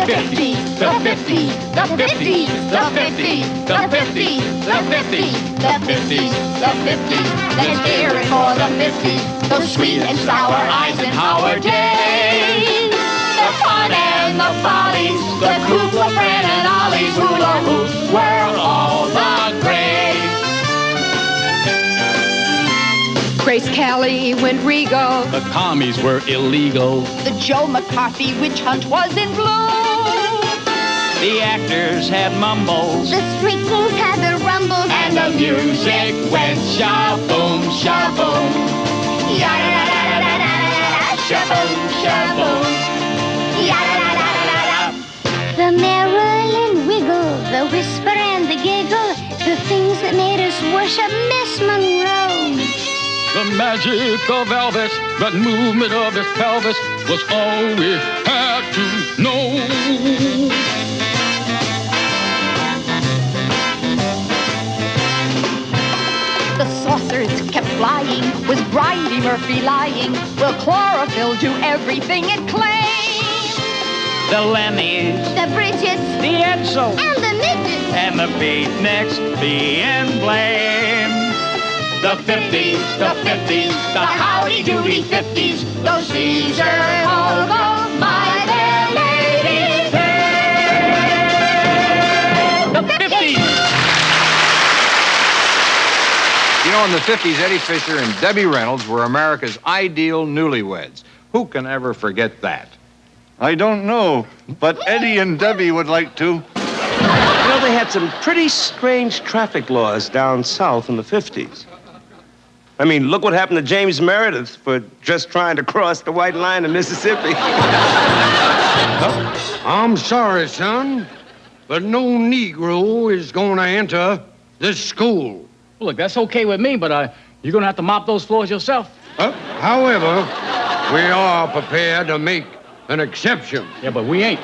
the 50s, the 50s, the 50s, the 50s, the 50s, the 50s, the 50s, the 50s. Let's hear it for the 50s, those sweet and sour Eisenhower days. The fun and the follies, the Kugler, Fran and Ollie's hula hoops were all the craze. Grace Kelly went regal. The commies were illegal. The Joe McCarthy witch hunt was in bloom. The actors had mumbles. The street kings had their rumbles. And the music went shaboom, shaboom. Ya-da-da-da-da-da-da, shaboom, shaboom. Ya-da-da-da-da-da. The Maryland wiggle, the whisper and the giggle, the things that made us worship Miss Monroe. The magic of Elvis, that movement of his pelvis was all we had to know. The saucers kept flying. Was Bridie Murphy lying? Will chlorophyll do everything it claims? The Lemmys, The Bridgets, the Edsel, and the midgets. and the beatniks being blamed. The 50s, the 50s, the howdy doody 50s, Those Caesar Hogo, my fair ladies. the 50s. You know, in the 50s, Eddie Fisher and Debbie Reynolds were America's ideal newlyweds. Who can ever forget that? I don't know, but Eddie and Debbie would like to. You know, they had some pretty strange traffic laws down south in the 50s. I mean, look what happened to James Meredith for just trying to cross the white line in Mississippi. I'm sorry, son, but no Negro is going to enter this school. Well, look, that's okay with me, but you're going to have to mop those floors yourself. However, we are prepared to make an exception. Yeah, but we ain't.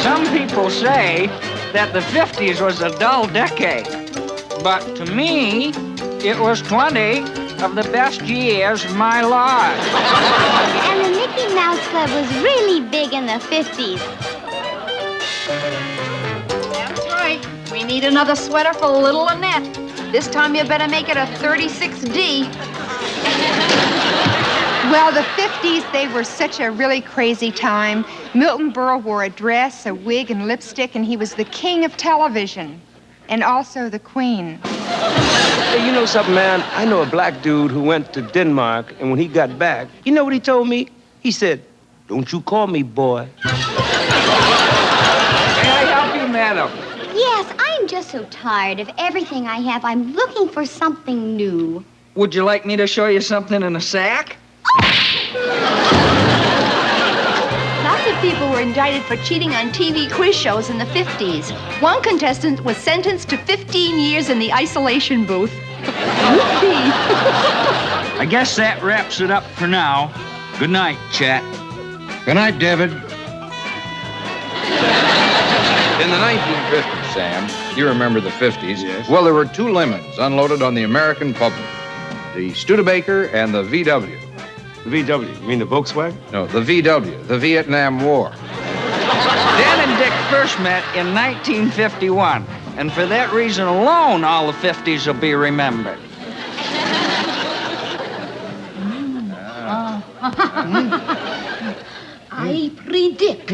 Some people say that the 50s was a dull decade, but to me, it was 20 of the best years of my life. And the Mickey Mouse Club was really big in the 50s. That's right. We need another sweater for little Annette. This time you better make it a 36D. Well, the 50s, they were such a really crazy time. Milton Berle wore a dress, a wig, and lipstick, and he was the king of television. And also the queen. Hey, you know something, man? I know a black dude who went to Denmark, and when he got back, you know what he told me? He said, "Don't you call me boy." May I help you, madam? Yes, I'm just so tired of everything I have. I'm looking for something new. Would you like me to show you something in a sack? Lots of people were indicted for cheating on TV quiz shows in the 50s. One contestant was sentenced to 15 years in the isolation booth. I guess that wraps it up for now. Good night, chat. Good night, David. In the 1950s, Sam, you remember the 50s? Yes. Well, there were two lemons unloaded on the American public, the Studebaker and the VW. The VW, you mean the Volkswagen? No, the VW, the Vietnam War. Dan and Dick first met in 1951, and for that reason alone, all the 50s will be remembered. I predict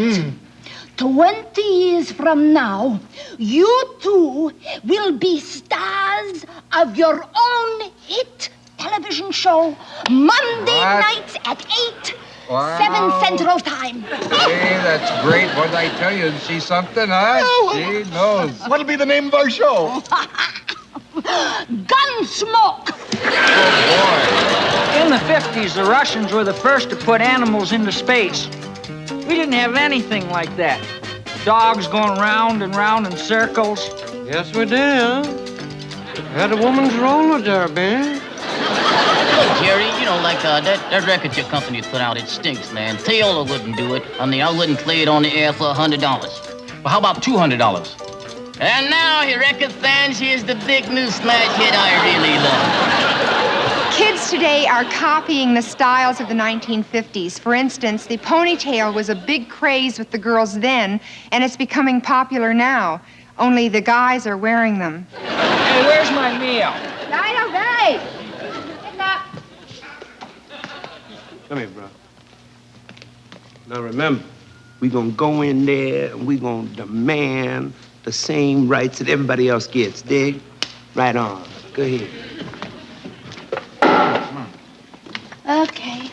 20 years from now, you two will be stars of your own hit television show, Monday nights at 8, Wow. 7 Central Time. Hey, that's great. What did I tell you? See something, huh? She knows. What'll be the name of our show? Gunsmoke. In the 50s, the Russians were the first to put animals into space. We didn't have anything like that. Dogs going round and round in circles. Yes, we did. Had a woman's roller derby. Look, Jerry, you know, like that record your company put out, it stinks, man. Taylor wouldn't do it. I mean, I wouldn't play it on the air for $100. Well, how about $200? And now, here, record fans, here's the big new smash hit I really love. Kids today are copying the styles of the 1950s. For instance, the ponytail was a big craze with the girls then, and it's becoming popular now. Only the guys are wearing them. Hey, where's my meal? Right away. Come here, bro. Now remember, we gonna go in there and we gonna demand the same rights that everybody else gets. Dig? Right on. Go ahead. Okay.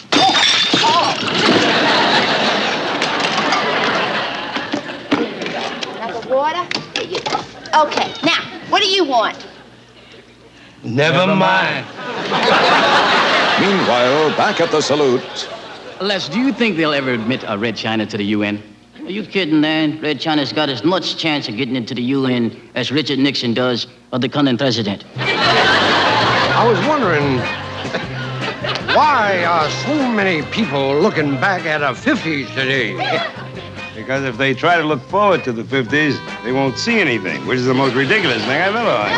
Another water? Here you go. Okay, now, what do you want? Never mind. Meanwhile, back at the salute. Les, do you think they'll ever admit Red China to the UN? Are you kidding, man? Red China's got as much chance of getting into the UN as Richard Nixon does of becoming president. I was wondering, why are so many people looking back at the 50s today? Because if they try to look forward to the 50s, they won't see anything, which is the most ridiculous thing I've ever heard.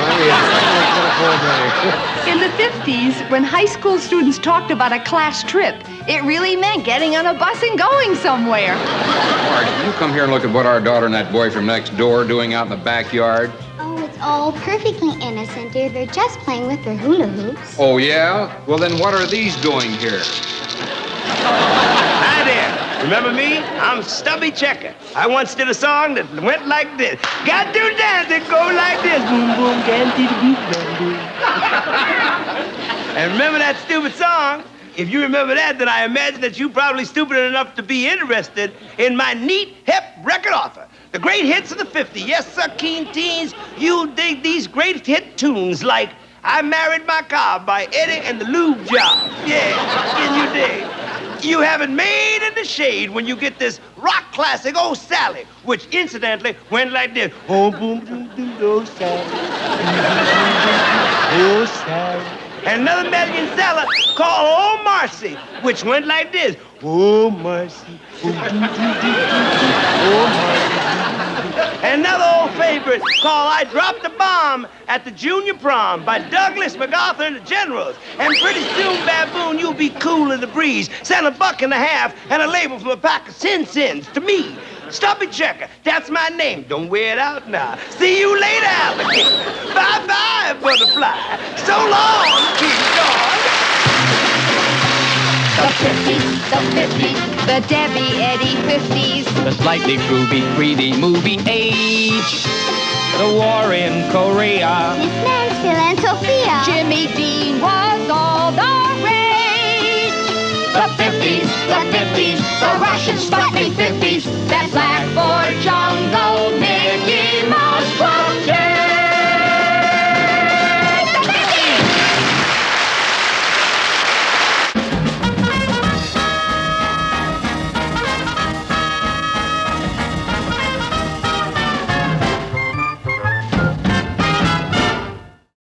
In the 50s, when high school students talked about a class trip, it really meant getting on a bus and going somewhere. Marge, can you come here and look at what our daughter and that boy from next door are doing out in the backyard? Oh, it's all perfectly innocent, dear. They're just playing with their hula hoops. Oh, yeah? Well, then what are these doing here? Hi there. Remember me? I'm Stubby Checker. I once did a song that went like this. Got to dance and go like this. Boom, boom, can't see the beat, boom. And remember that stupid song? If you remember that, then I imagine that you're probably stupid enough to be interested in my neat, hip record offer. The great hits of the 50s. Yes, sir, keen teens. You'll dig these great hit tunes like I Married My Car by Eddie and the Lube Job. Yeah, can you dig? You have it made in the shade when you get this rock classic, Oh Sally, which incidentally went like this. Oh, boom, boom, boom, oh Sally. Oh Sally. And another Mexican seller called Oh Marcy, which went like this. Oh Marcy. Oh, Marcy. And another old favorite called I Dropped a Bomb at the Junior Prom by Douglas MacArthur and the Generals. And pretty soon, Baboon, you'll be cool in the breeze. Send $1.50 and a label from a pack of Sin Sins to me. Stubby Checker, that's my name. Don't wear it out now. See you later, alligator. Bye-bye, butterfly. So long, King George. The 50s, the 50s, the Debbie Eddie 50s. The slightly groovy, greedy movie age. The war in Korea. Miss Mansfield and Sophia. Jimmy Dean was all the rage. The 50s, the 50s, the Russian Sputnik 50s. That black